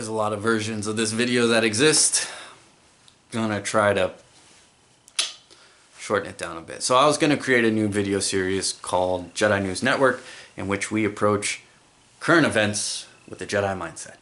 There's a lot of versions of this video that exist. Gonna try to shorten it down a bit. So I was gonna create a new video series called Jedi News Network, in which we approach current events with the Jedi mindset.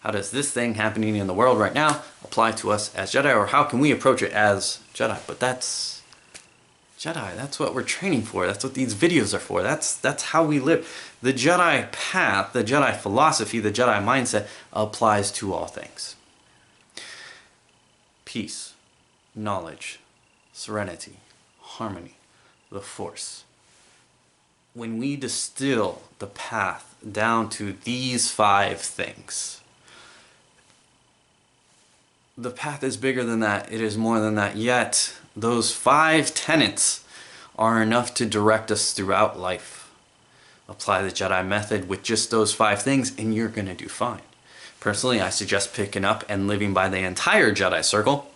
How does this thing happening in the world right now apply to us as Jedi, or how can we approach it as Jedi? But that's Jedi, that's what we're training for. That's what these videos are for. That's how we live. The Jedi path, the Jedi philosophy, the Jedi mindset applies to all things. Peace, knowledge, serenity, harmony, the Force. When we distill the path down to these 5 things, the path is bigger than that. It is more than that. Yet, those 5 tenets are enough to direct us throughout life. Apply the Jedi method with just those 5 things and you're going to do fine. Personally, I suggest picking up and living by the entire Jedi circle.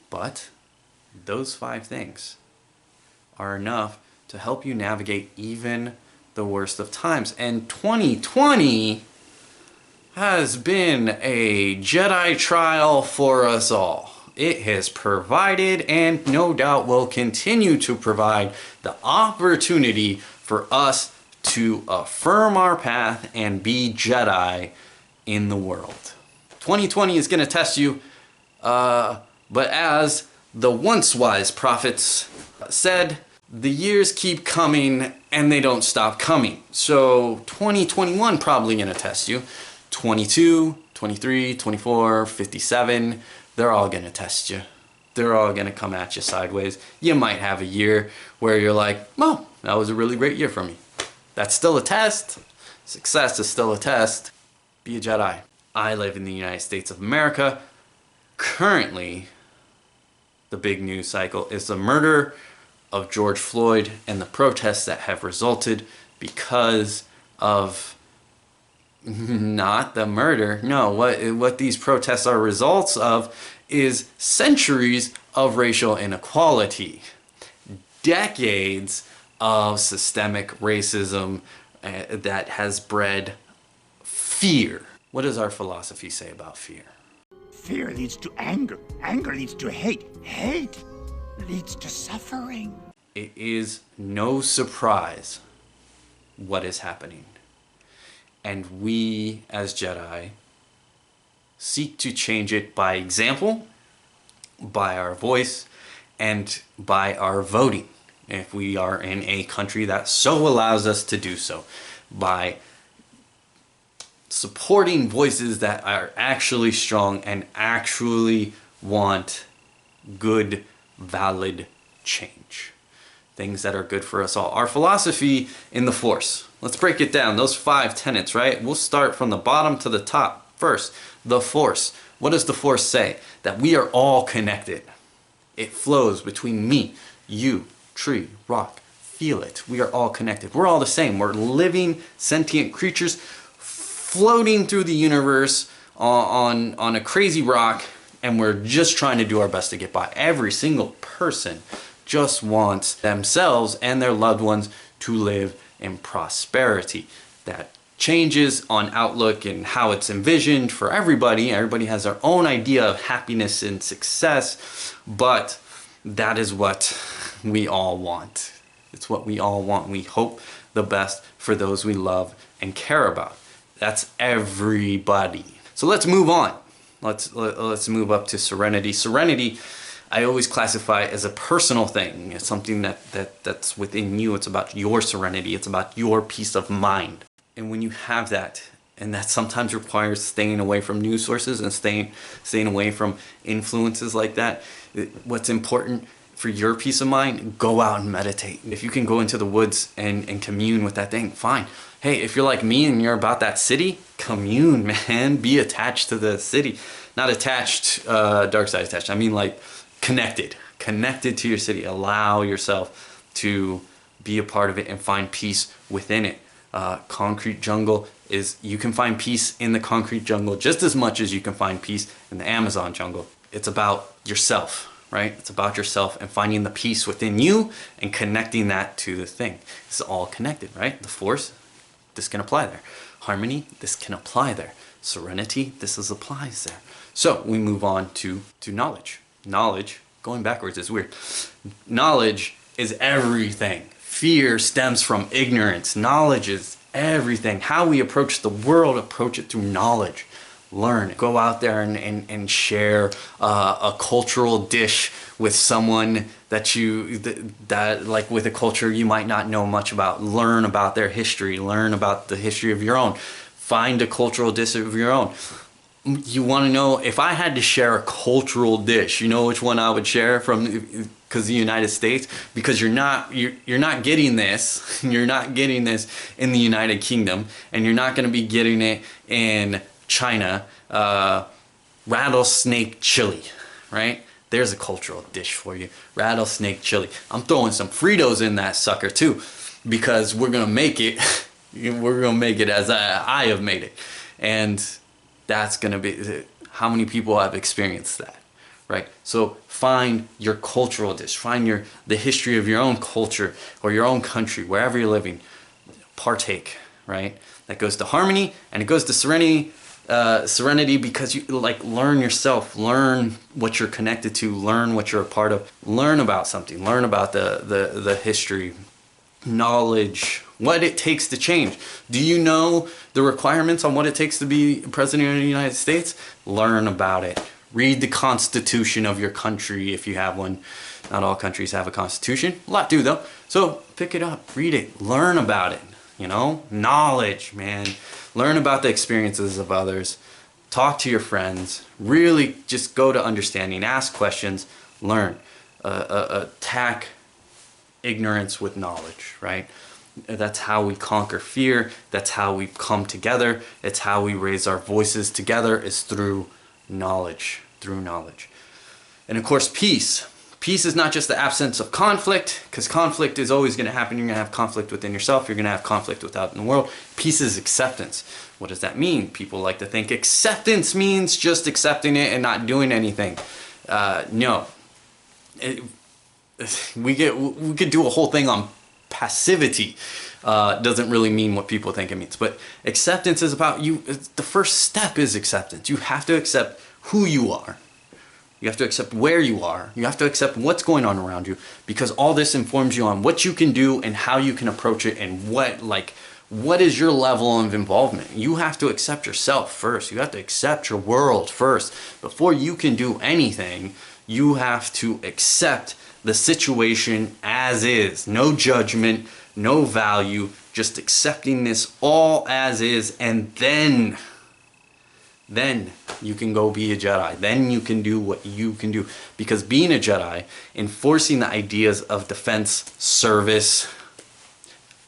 But those 5 things are enough to help you navigate even the worst of times. And 2020 has been a Jedi trial for us all. It has provided, and no doubt will continue to provide, the opportunity for us to affirm our path and be Jedi in the world. 2020 is going to test you, but as the once wise prophets said, the years keep coming and they don't stop coming. So 2021 probably going to test you. 22, 23, 24, 57, they're all going to test you. They're all going to come at you sideways. You might have a year where you're like, well, that was a really great year for me. That's still a test. Success is still a test. Be a Jedi. I live in the United States of America. Currently, the big news cycle is the murder of George Floyd and the protests that have resulted because of not the murder. No, what these protests are results of is centuries of racial inequality. Decades of systemic racism that has bred fear. What does our philosophy say about fear? Fear leads to anger. Anger leads to hate. Hate leads to suffering. It is no surprise what is happening. And we, as Jedi, seek to change it by example, by our voice, and by our voting. If we are in a country that so allows us to do so, by supporting voices that are actually strong and actually want good, valid change. Things that are good for us all. Our philosophy in the Force. Let's break it down. Those 5 tenets, right? We'll start from the bottom to the top. First, the Force. What does the Force say? That we are all connected. It flows between me, you, tree, rock. Feel it. We are all connected. We're all the same. We're living, sentient creatures floating through the universe on a crazy rock, and we're just trying to do our best to get by. Every single person just wants themselves and their loved ones to live in prosperity. That changes on outlook and how it's envisioned for everybody. Everybody has their own idea of happiness and success, but that is what we all want. It's what we all want. We hope the best for those we love and care about. That's everybody. So let's move on. Let's move up to Serenity. Serenity, I always classify as a personal thing. It's something that's within you. It's about your serenity. It's about your peace of mind. And when you have that, and that sometimes requires staying away from news sources and staying away from influences like that, what's important for your peace of mind, go out and meditate. If you can go into the woods and commune with that thing, fine. Hey, if you're like me and you're about that city, commune, man. Be attached to the city. Not attached, dark side attached. I mean like connected to your city. Allow yourself to be a part of it and find peace within it. Concrete jungle is, you can find peace in the concrete jungle just as much as you can find peace in the Amazon jungle. It's about yourself, right? It's about yourself and finding the peace within you and connecting that to the thing. It's all connected, right? The Force, this can apply there. Harmony, this can apply there. Serenity, applies there. So we move on to knowledge. Knowledge, going backwards is weird. Knowledge is everything. Fear stems from ignorance. Knowledge is everything. How we approach the world, approach it through knowledge. Learn. Go out there and share a cultural dish with someone that like with a culture you might not know much about. Learn about their history. Learn about the history of your own. Find a cultural dish of your own. You want to know, if I had to share a cultural dish, you know which one I would share from, because the United States, because you're not getting this, you're not getting this in the United Kingdom, and you're not going to be getting it in China. Rattlesnake chili, right? There's a cultural dish for you. Rattlesnake chili. I'm throwing some Fritos in that sucker too, because we're gonna make it. We're gonna make it as I have made it, and that's gonna be how many people have experienced that, right? So find your cultural dish. Find the history of your own culture or your own country, wherever you're living. Partake, right? That goes to harmony, and it goes to serenity. Serenity, because you like learn yourself, learn what you're connected to, learn what you're a part of, learn about something, learn about the history, knowledge, what it takes to change. Do you know the requirements on what it takes to be president of the United States? Learn about it. Read the constitution of your country if you have one. Not all countries have a constitution. A lot do though. So pick it up, read it, learn about it. You know, knowledge, man. Learn about the experiences of others. Talk to your friends. Really just go to understanding. Ask questions. Learn. Attack ignorance with knowledge, right? That's how we conquer fear. That's how we come together. It's how we raise our voices together, is through knowledge. Through knowledge. And of course, peace. Peace is not just the absence of conflict, because conflict is always going to happen. You're going to have conflict within yourself. You're going to have conflict without in the world. Peace is acceptance. What does that mean? People like to think acceptance means just accepting it and not doing anything. No. We could do a whole thing on passivity. Doesn't really mean what people think it means. But acceptance is about you. The first step is acceptance. You have to accept who you are. You have to accept where you are. You have to accept what's going on around you, because all this informs you on what you can do and how you can approach it, and what is your level of involvement. You have to accept yourself first. You have to accept your world first. Before you can do anything, you have to accept the situation as is. No judgment, no value, just accepting this all as is, and then you can go be a Jedi. Then you can do what you can do. Because being a Jedi, enforcing the ideas of defense, service,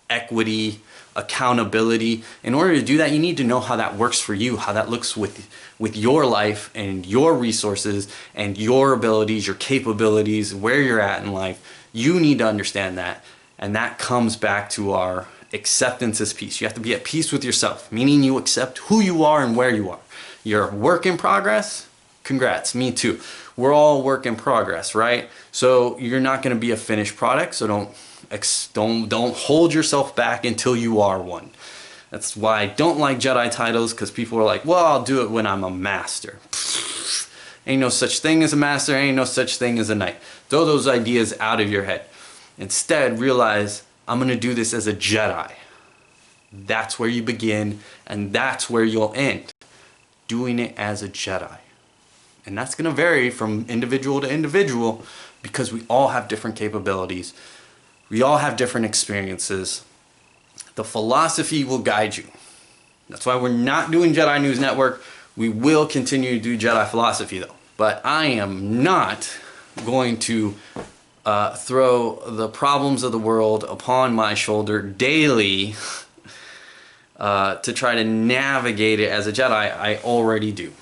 equity, accountability, in order to do that, you need to know how that works for you, how that looks with your life and your resources and your abilities, your capabilities, where you're at in life. You need to understand that. And that comes back to our acceptance as peace. You have to be at peace with yourself, meaning you accept who you are and where you are. You're a work in progress? Congrats, me too. We're all work in progress, right? So you're not going to be a finished product, so don't hold yourself back until you are one. That's why I don't like Jedi titles, because people are like, well, I'll do it when I'm a master. Ain't no such thing as a master, ain't no such thing as a knight. Throw those ideas out of your head. Instead, realize, I'm going to do this as a Jedi. That's where you begin, and that's where you'll end. Doing it as a Jedi. And that's going to vary from individual to individual, because we all have different capabilities. We all have different experiences. The philosophy will guide you. That's why we're not doing Jedi News Network. We will continue to do Jedi philosophy though. But I am not going to throw the problems of the world upon my shoulder daily to try to navigate it as a Jedi. I already do.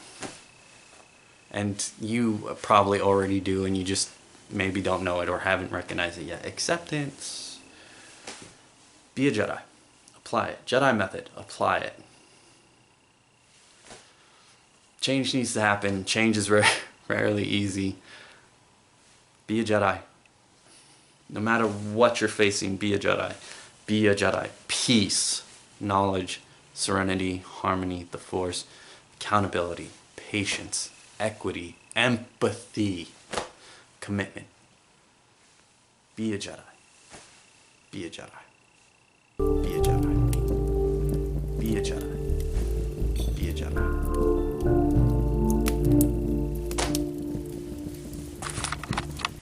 And you probably already do, and you just maybe don't know it or haven't recognized it yet. Acceptance. Be a Jedi. Apply it. Jedi method. Apply it. Change needs to happen. Change is rarely easy. Be a Jedi. No matter what you're facing, be a Jedi. Be a Jedi. Peace, knowledge, serenity, harmony, the Force. accountability, patience, equity, empathy, commitment. Be a Jedi. Be a Jedi. Be a Jedi.